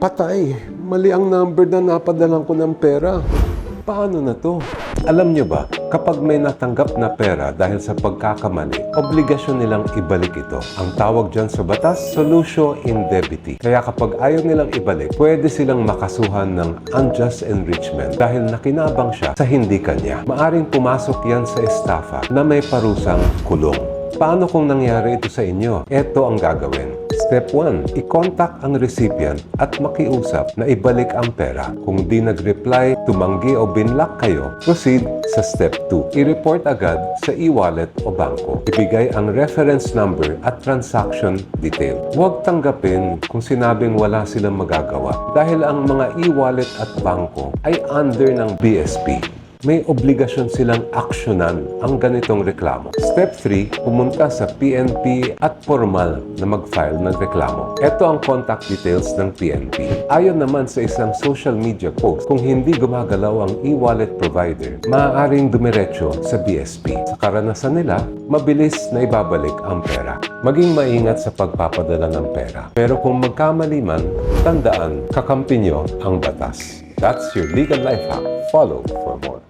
Patay, mali ang number na napadalan ko ng pera. Paano na to? Alam nyo ba, kapag may natanggap na pera dahil sa pagkakamali, obligasyon nilang ibalik ito. Ang tawag dyan sa batas, solutio in debiti. Kaya kapag ayaw nilang ibalik, pwede silang makasuhan ng unjust enrichment dahil nakinabang siya sa hindi kanya. Maaring pumasok yan sa estafa na may parusang kulong. Paano kung nangyari ito sa inyo? Ito ang gagawin. Step 1. I-contact ang recipient at makiusap na ibalik ang pera. Kung di nag-reply, tumanggi o binlock kayo, proceed sa Step 2. I-report agad sa e-wallet o bangko. Ibigay ang reference number at transaction detail. Huwag tanggapin kung sinabing wala silang magagawa dahil ang mga e-wallet at bangko ay under ng BSP. May obligasyon silang aksyonan ang ganitong reklamo. Step 3, pumunta sa PNP at formal na mag-file ng reklamo. Ito ang contact details ng PNP. Ayon naman sa isang social media post, kung hindi gumagalaw ang e-wallet provider, maaaring dumiretso sa BSP. Sa karanasan nila, mabilis na ibabalik ang pera. Maging maingat sa pagpapadala ng pera. Pero kung magkamali man, tandaan, kakampi nyo ang batas. That's your legal life hack. Follow for more.